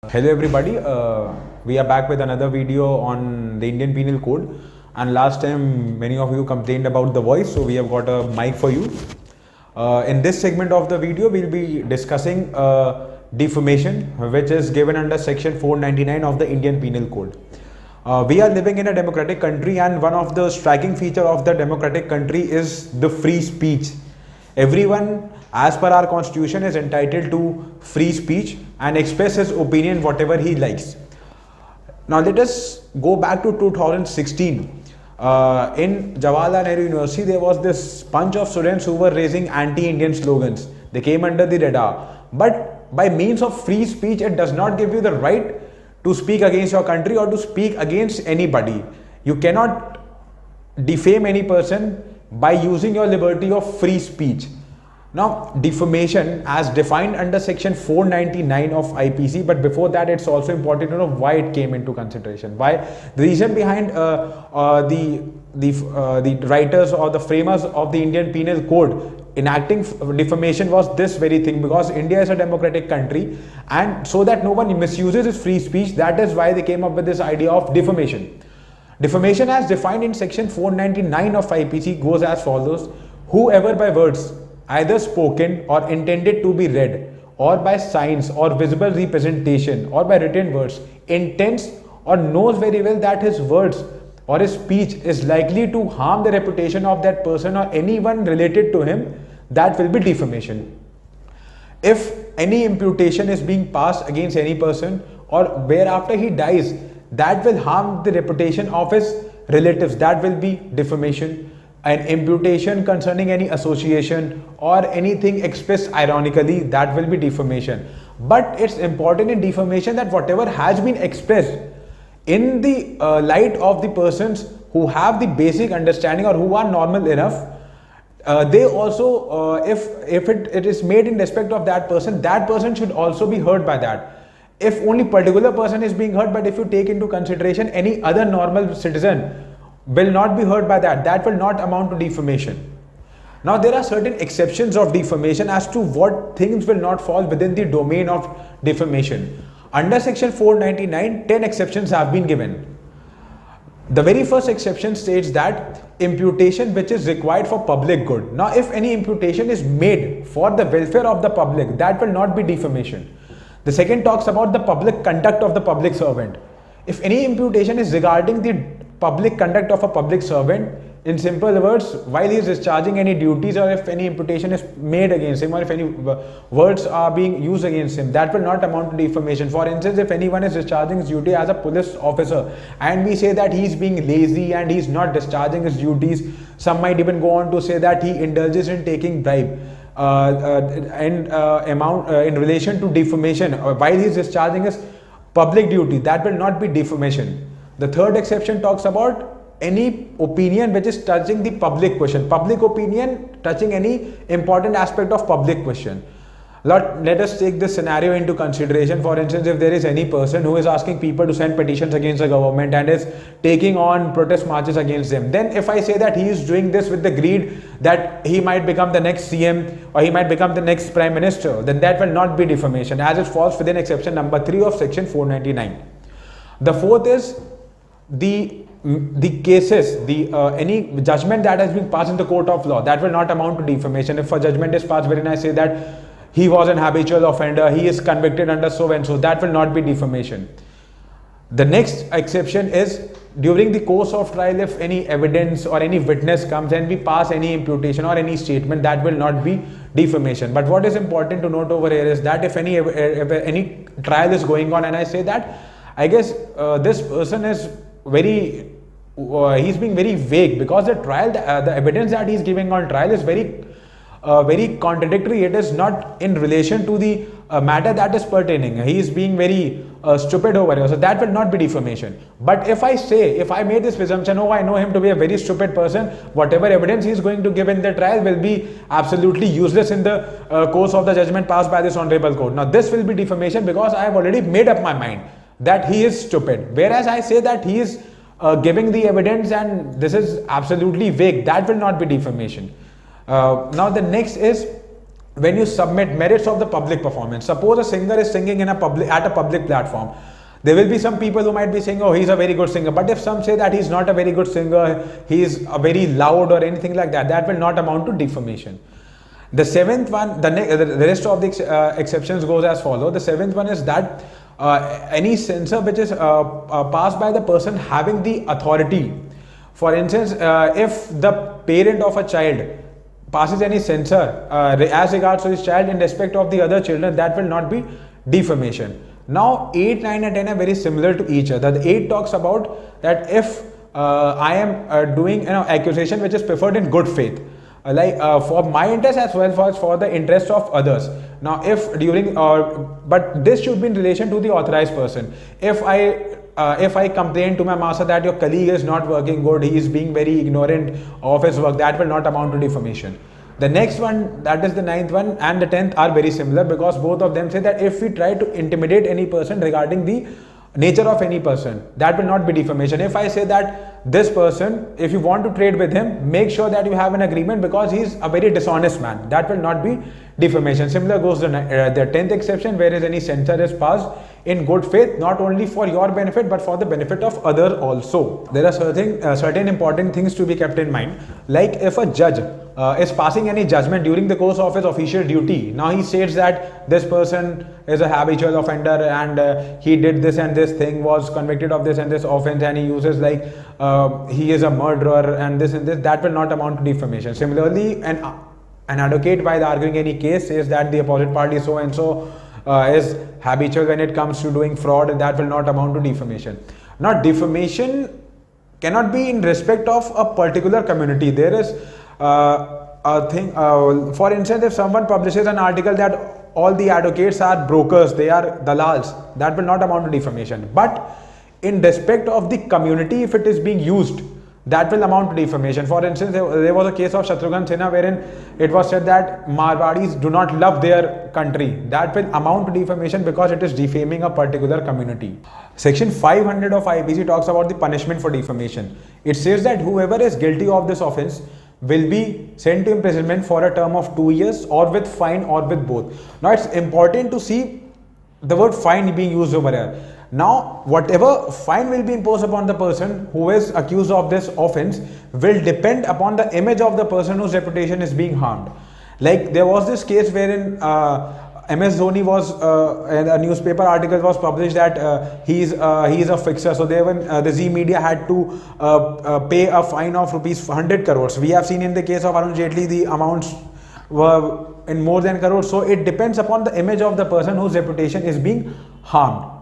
Hello everybody, we are back with another video on the Indian Penal Code, and last time many of you complained about the voice, so we have got a mic for you. In this segment of the video we'll be discussing defamation, which is given under section 499 of the Indian Penal Code. We are living in a democratic country, and one of the striking feature of the democratic country is the free speech. Everyone, as per our constitution, is entitled to free speech and express his opinion whatever he likes. Now let us go back to 2016. In Jawaharlal Nehru University, there was this bunch of students who were raising anti-Indian slogans. They came under the radar. But by means of free speech, it does not give you the right to speak against your country or to speak against anybody. You cannot defame any person by using your liberty of free speech. Now, defamation as defined under section 499 of IPC, but before that it's also important to know why it came into consideration. Why? The reason behind the writers or the framers of the Indian Penal Code enacting defamation was this very thing, because India is a democratic country, and so that no one misuses its free speech, that is why they came up with this idea of defamation. Defamation as defined in section 499 of IPC goes as follows: whoever by words either spoken or intended to be read, or by signs or visible representation, or by written words, intends or knows very well that his words or his speech is likely to harm the reputation of that person or anyone related to him, that will be defamation. If any imputation is being passed against any person, or whereafter he dies, that will harm the reputation of his relatives, that will be defamation. An imputation concerning any association or anything expressed ironically, that will be defamation. But it's important in defamation that whatever has been expressed in the light of the persons who have the basic understanding or who are normal enough, they also, if it is made in respect of that person should also be heard by that. If only particular person is being heard, but if you take into consideration any other normal citizen will not be heard by that will not amount to defamation. Now there are certain exceptions of defamation as to what things will not fall within the domain of defamation. Under section 499, 10 exceptions have been given. The very first exception states that imputation which is required for public good. Now if any imputation is made for the welfare of the public, that will not be defamation. The second talks about the public conduct of the public servant. If any imputation is regarding the public conduct of a public servant, in simple words, while he is discharging any duties, or if any imputation is made against him, or if any words are being used against him, that will not amount to defamation. For instance, if anyone is discharging his duty as a police officer and we say that he is being lazy and he is not discharging his duties, some might even go on to say that he indulges in taking bribe in relation to defamation while he is discharging his public duty, that will not be defamation. The third exception talks about any opinion which is touching the public question, public opinion touching any important aspect of public question. Let us take this scenario into consideration. For instance, if there is any person who is asking people to send petitions against the government and is taking on protest marches against them, then if I say that he is doing this with the greed that he might become the next CM or he might become the next Prime Minister, then that will not be defamation, as it falls within exception number 3 of section 499. The fourth is the cases, any judgment that has been passed in the court of law, that will not amount to defamation. If a judgment is passed wherein I say that he was an habitual offender, he is convicted under so and so, that will not be defamation. The next exception is during the course of trial, if any evidence or any witness comes and we pass any imputation or any statement, that will not be defamation. But what is important to note over here is that if any trial is going on and I say that I guess this person is he's being very vague, because the trial, the evidence that he's giving on trial is very contradictory. It is not in relation to the matter that is pertaining. He is being very stupid over here, so that will not be defamation. But if I made this presumption, oh, I know him to be a very stupid person, whatever evidence he is going to give in the trial will be absolutely useless in the course of the judgment passed by this honorable court. Now this will be defamation, because I have already made up my mind that he is stupid, whereas I say that he is giving the evidence and this is absolutely vague, that will not be defamation. Now the next is when you submit merits of the public performance. Suppose a singer is singing in a public at a public platform. There will be some people who might be saying, oh, he's a very good singer. But if some say that he's not a very good singer, he's a very loud or anything like that, that will not amount to defamation. The seventh one, the rest of the exceptions goes as follows. The seventh one is that any censor which is passed by the person having the authority. For instance, if the parent of a child passes any censor as regards to his child in respect of the other children, that will not be defamation. Now 8, 9 and 10 are very similar to each other. The 8 talks about that if I am doing an accusation which is preferred in good faith, for my interest as well as for the interest of others. Now if during but this should be in relation to the authorized person. If I complain to my master that your colleague is not working good, he is being very ignorant of his work, that will not amount to defamation. The next one, that is the 9th one, and the 10th are very similar, because both of them say that if we try to intimidate any person regarding the nature of any person, that will not be defamation. If I say that this person, if you want to trade with him, make sure that you have an agreement because he is a very dishonest man, that will not be defamation. Similar goes the 10th exception, whereas any censor is passed in good faith, not only for your benefit but for the benefit of others also. There are certain important things to be kept in mind, like if a judge is passing any judgment during the course of his official duty. Now he states that this person is a habitual offender and he did this and this thing, was convicted of this and this offense, and he uses like he is a murderer and this, that will not amount to defamation. Similarly, an advocate, while arguing any case, says that the opposite party so and so is habitual when it comes to doing fraud, and that will not amount to defamation. Now defamation cannot be in respect of a particular community. There is a thing, for instance, if someone publishes an article that all the advocates are brokers, they are dalals, that will not amount to defamation. But in respect of the community, if it is being used, that will amount to defamation. For instance, there was a case of Shatrughan Sinha wherein it was said that Marwadis do not love their country. That will amount to defamation because it is defaming a particular community. Section 500 of IPC talks about the punishment for defamation. It says that whoever is guilty of this offence will be sent to imprisonment for a term of 2 years, or with fine, or with both. Now it's important to see the word fine being used over here. Now whatever fine will be imposed upon the person who is accused of this offence will depend upon the image of the person whose reputation is being harmed. Like there was this case wherein MS Dhoni was a newspaper article was published that he is a fixer. So the Zee Media had to pay a fine of rupees 100 crores. We have seen in the case of Arun Jaitley the amounts were in more than crores. So it depends upon the image of the person whose reputation is being harmed.